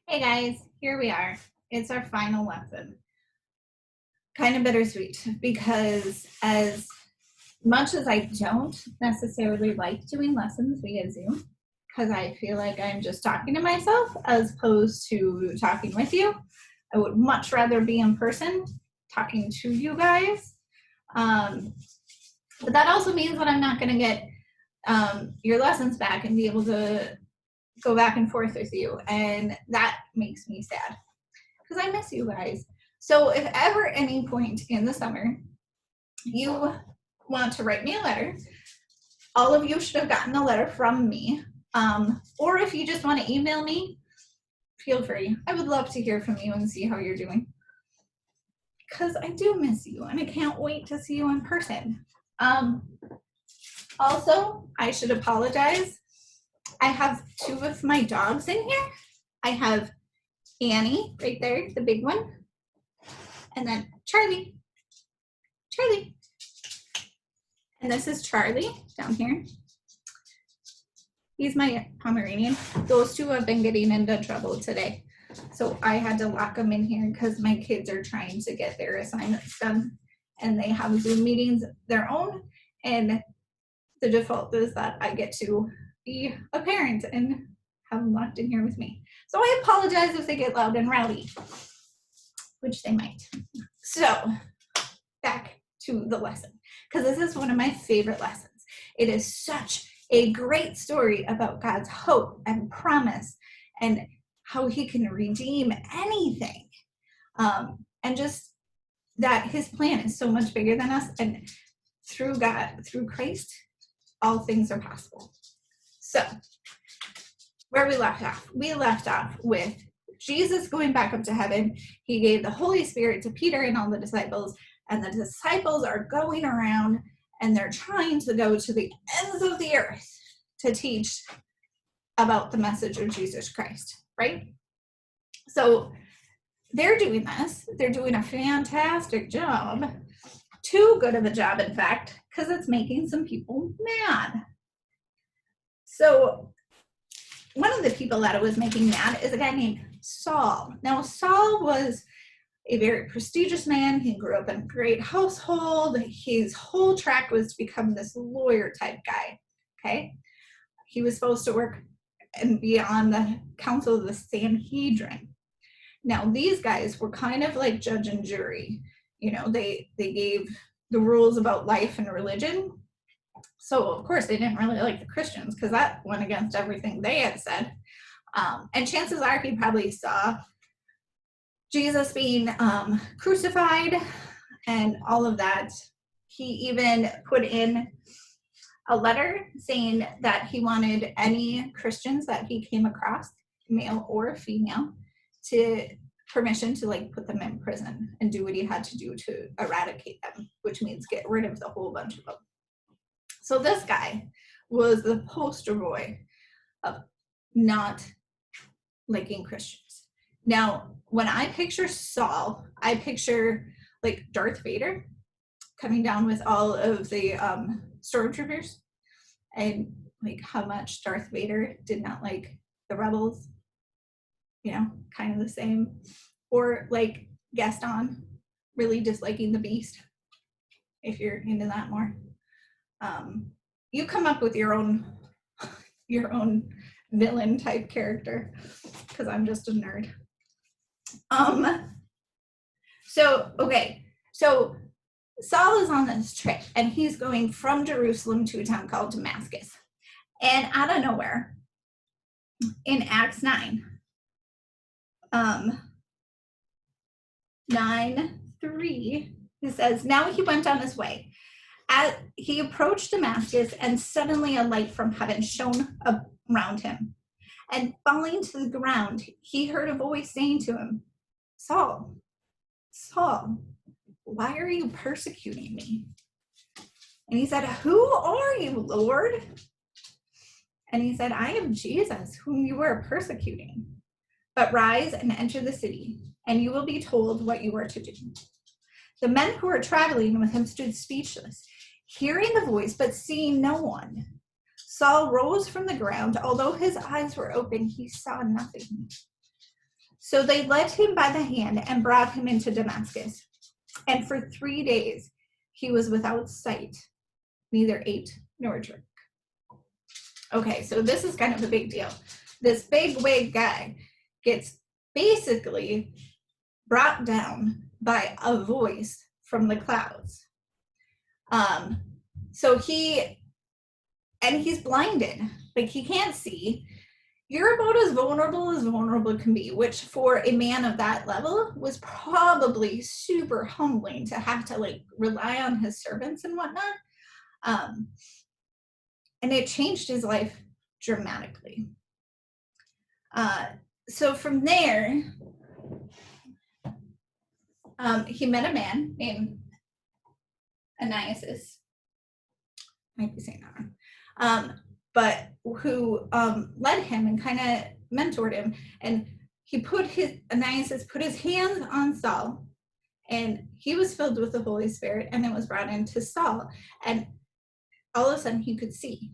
Hey guys, here we are. It's our final lesson. Kind of bittersweet because as much as I don't necessarily like doing lessons via Zoom, because I feel like I'm just talking to myself as opposed to talking with you, I would much rather be in person talking to you guys. But that also means that I'm not going to get your lessons back and be able to go back and forth with you. And that makes me sad because I miss you guys. So if ever any point in the summer you want to write me a letter, all of you should have gotten a letter from me. Or if you just want to email me, feel free. I would love to hear from you and see how you're doing. Because I do miss you and I can't wait to see you in person. Also, I should apologize. I have two of my dogs in here. I have Annie right there, the big one, and then Charlie. And this is Charlie down here. He's my Pomeranian. Those two have been getting into trouble today. So I had to lock them in here because my kids are trying to get their assignments done and they have Zoom meetings their own. And the default is that I get to be a parent and have them locked in here with me. So I apologize if they get loud and rowdy, which they might. So back to the lesson, because this is one of my favorite lessons. It is such a great story about God's hope and promise and how he can redeem anything. And just that his plan is so much bigger than us, and through God, through Christ, all things are possible. So where we left off with Jesus going back up to heaven. He gave the Holy Spirit to Peter and all the disciples, and the disciples are going around and they're trying to go to the ends of the earth to teach about the message of Jesus Christ, right? So they're doing this. They're doing a fantastic job. Too good of a job, in fact, because it's making some people mad. So one of the people that it was making mad is a guy named Saul. Now, Saul was a very prestigious man. He grew up in a great household. His whole track was to become this lawyer type guy, okay? He was supposed to work and be on the council of the Sanhedrin. Now, these guys were kind of like judge and jury. You know, they gave the rules about life and religion. So, of course, they didn't really like the Christians because that went against everything they had said. And chances are he probably saw Jesus being crucified and all of that. He even put in a letter saying that he wanted any Christians that he came across, male or female, to permission to like put them in prison and do what he had to do to eradicate them, which means get rid of the whole bunch of them. So this guy was the poster boy of not liking Christians. Now, when I picture Saul, I picture like Darth Vader coming down with all of the stormtroopers, and like how much Darth Vader did not like the rebels, you know, kind of the same. Or like Gaston really disliking the Beast, if you're into that more. You come up with your own villain type character, because I'm just a nerd. So Saul is on this trip and he's going from Jerusalem to a town called Damascus. And out of nowhere, in Acts 9:3, it says, now he went on his way. As he approached Damascus, and suddenly a light from heaven shone around him. And falling to the ground, he heard a voice saying to him, Saul, Saul, why are you persecuting me? And he said, who are you, Lord? And he said, I am Jesus, whom you are persecuting. But rise and enter the city, and you will be told what you are to do. The men who were traveling with him stood speechless, hearing the voice, but seeing no one. Saul rose from the ground. Although his eyes were open, he saw nothing. So they led him by the hand and brought him into Damascus. And for 3 days he was without sight, neither ate nor drank. Okay, so this is kind of a big deal. This big wig guy gets basically brought down by a voice from the clouds. So he's blinded, like he can't see. You're about as vulnerable can be, which for a man of that level was probably super humbling to have to like rely on his servants and whatnot. And it changed his life dramatically. So from there, he met a man named Ananias. Might be saying that wrong. But who led him and kind of mentored him. And Ananias put his hands on Saul, and he was filled with the Holy Spirit, and it was brought into Saul. And all of a sudden he could see.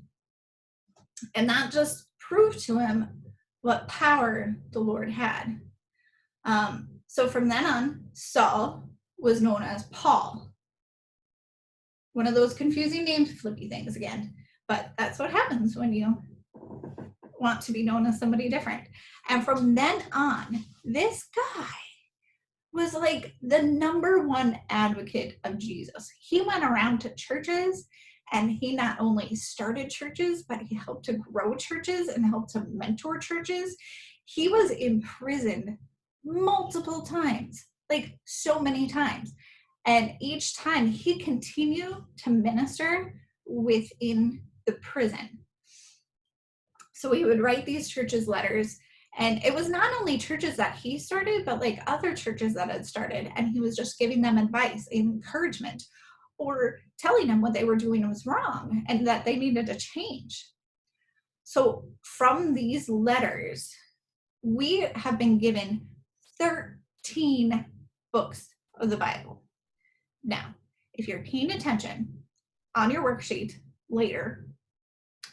And that just proved to him what power the Lord had. So from then on, Saul was known as Paul. One of those confusing names, flippy things again. But that's what happens when you want to be known as somebody different. And from then on, this guy was like the #1 advocate of Jesus. He went around to churches, and he not only started churches, but he helped to grow churches and helped to mentor churches. He was imprisoned multiple times, like so many times. And each time he continued to minister within the prison. So he would write these churches letters, and it was not only churches that he started, but like other churches that had started, and he was just giving them advice, encouragement, or telling them what they were doing was wrong and that they needed to change. So from these letters, we have been given 13 books of the Bible. Now, if you're paying attention on your worksheet later,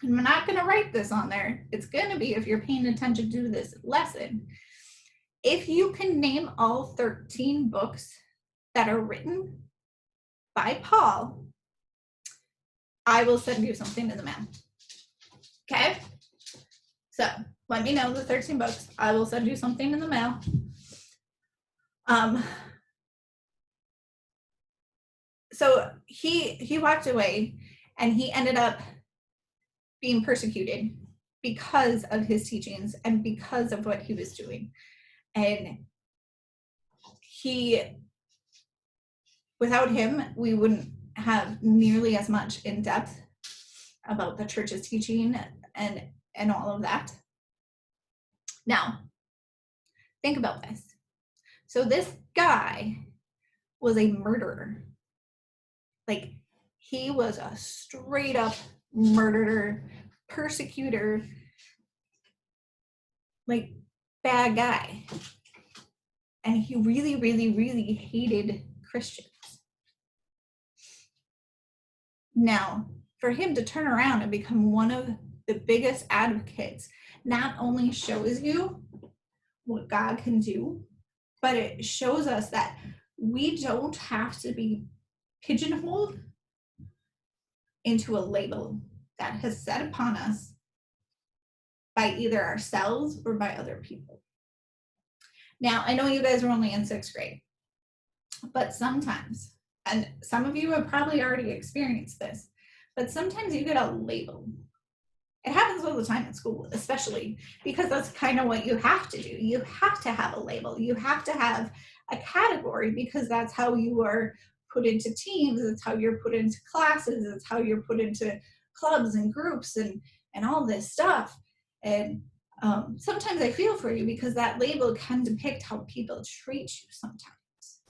and we're not going to write this on there, it's going to be if you're paying attention to this lesson. If you can name all 13 books that are written by Paul, I will send you something in the mail. Okay? So let me know the 13 books. I will send you something in the mail. So he walked away, and he ended up being persecuted because of his teachings and because of what he was doing. And without him, we wouldn't have nearly as much in depth about the church's teaching and all of that. Now, think about this. So this guy was a murderer. Like, he was a straight up murderer, persecutor, like bad guy. And he really, really, really hated Christians. Now, for him to turn around and become one of the biggest advocates not only shows you what God can do, but it shows us that we don't have to be pigeonholed into a label that has set upon us by either ourselves or by other people. Now, I know you guys are only in 6th grade, but sometimes, and some of you have probably already experienced this, but sometimes you get a label. It happens all the time in school, especially because that's kind of what you have to do. You have to have a label. You have to have a category because that's how you are put into teams. It's how you're put into classes. It's how you're put into clubs and groups and all this stuff. And sometimes I feel for you because that label can depict how people treat you sometimes.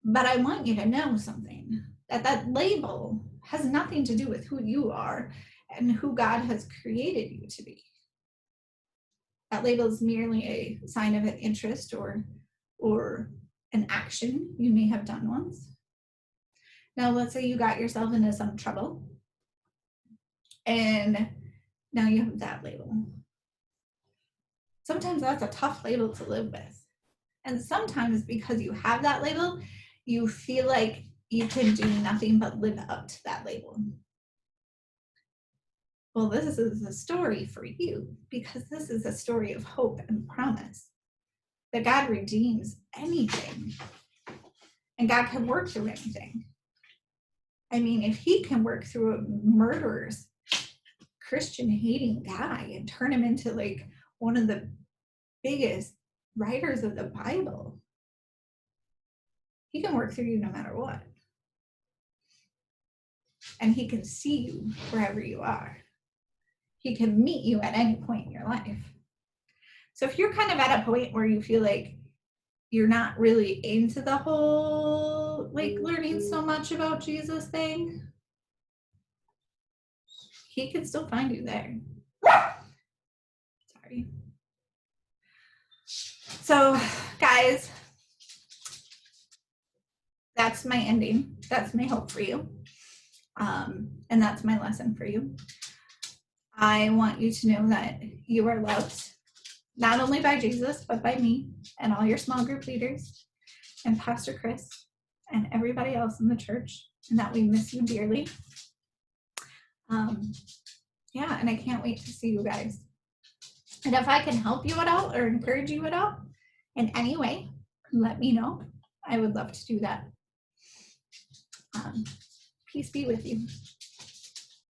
But I want you to know something, that label has nothing to do with who you are and who God has created you to be. That label is merely a sign of an interest or an action you may have done once. Now, let's say you got yourself into some trouble and now you have that label. Sometimes that's a tough label to live with. And sometimes because you have that label, you feel like you can do nothing but live up to that label. Well, this is a story for you because this is a story of hope and promise that God redeems anything and God can work through anything. I mean, if he can work through a murderer's Christian hating guy and turn him into like one of the biggest writers of the Bible, he can work through you no matter what. And he can see you wherever you are. He can meet you at any point in your life. So if you're kind of at a point where you feel like you're not really into the whole like learning so much about Jesus thing, he can still find you there. Sorry. So guys, that's my ending. That's my hope for you. And that's my lesson for you. I want you to know that you are loved, not only by Jesus, but by me and all your small group leaders and Pastor Chris and everybody else in the church, and that we miss you dearly. Yeah, and I can't wait to see you guys. And if I can help you at all or encourage you at all in any way, let me know. I would love to do that. Peace be with you.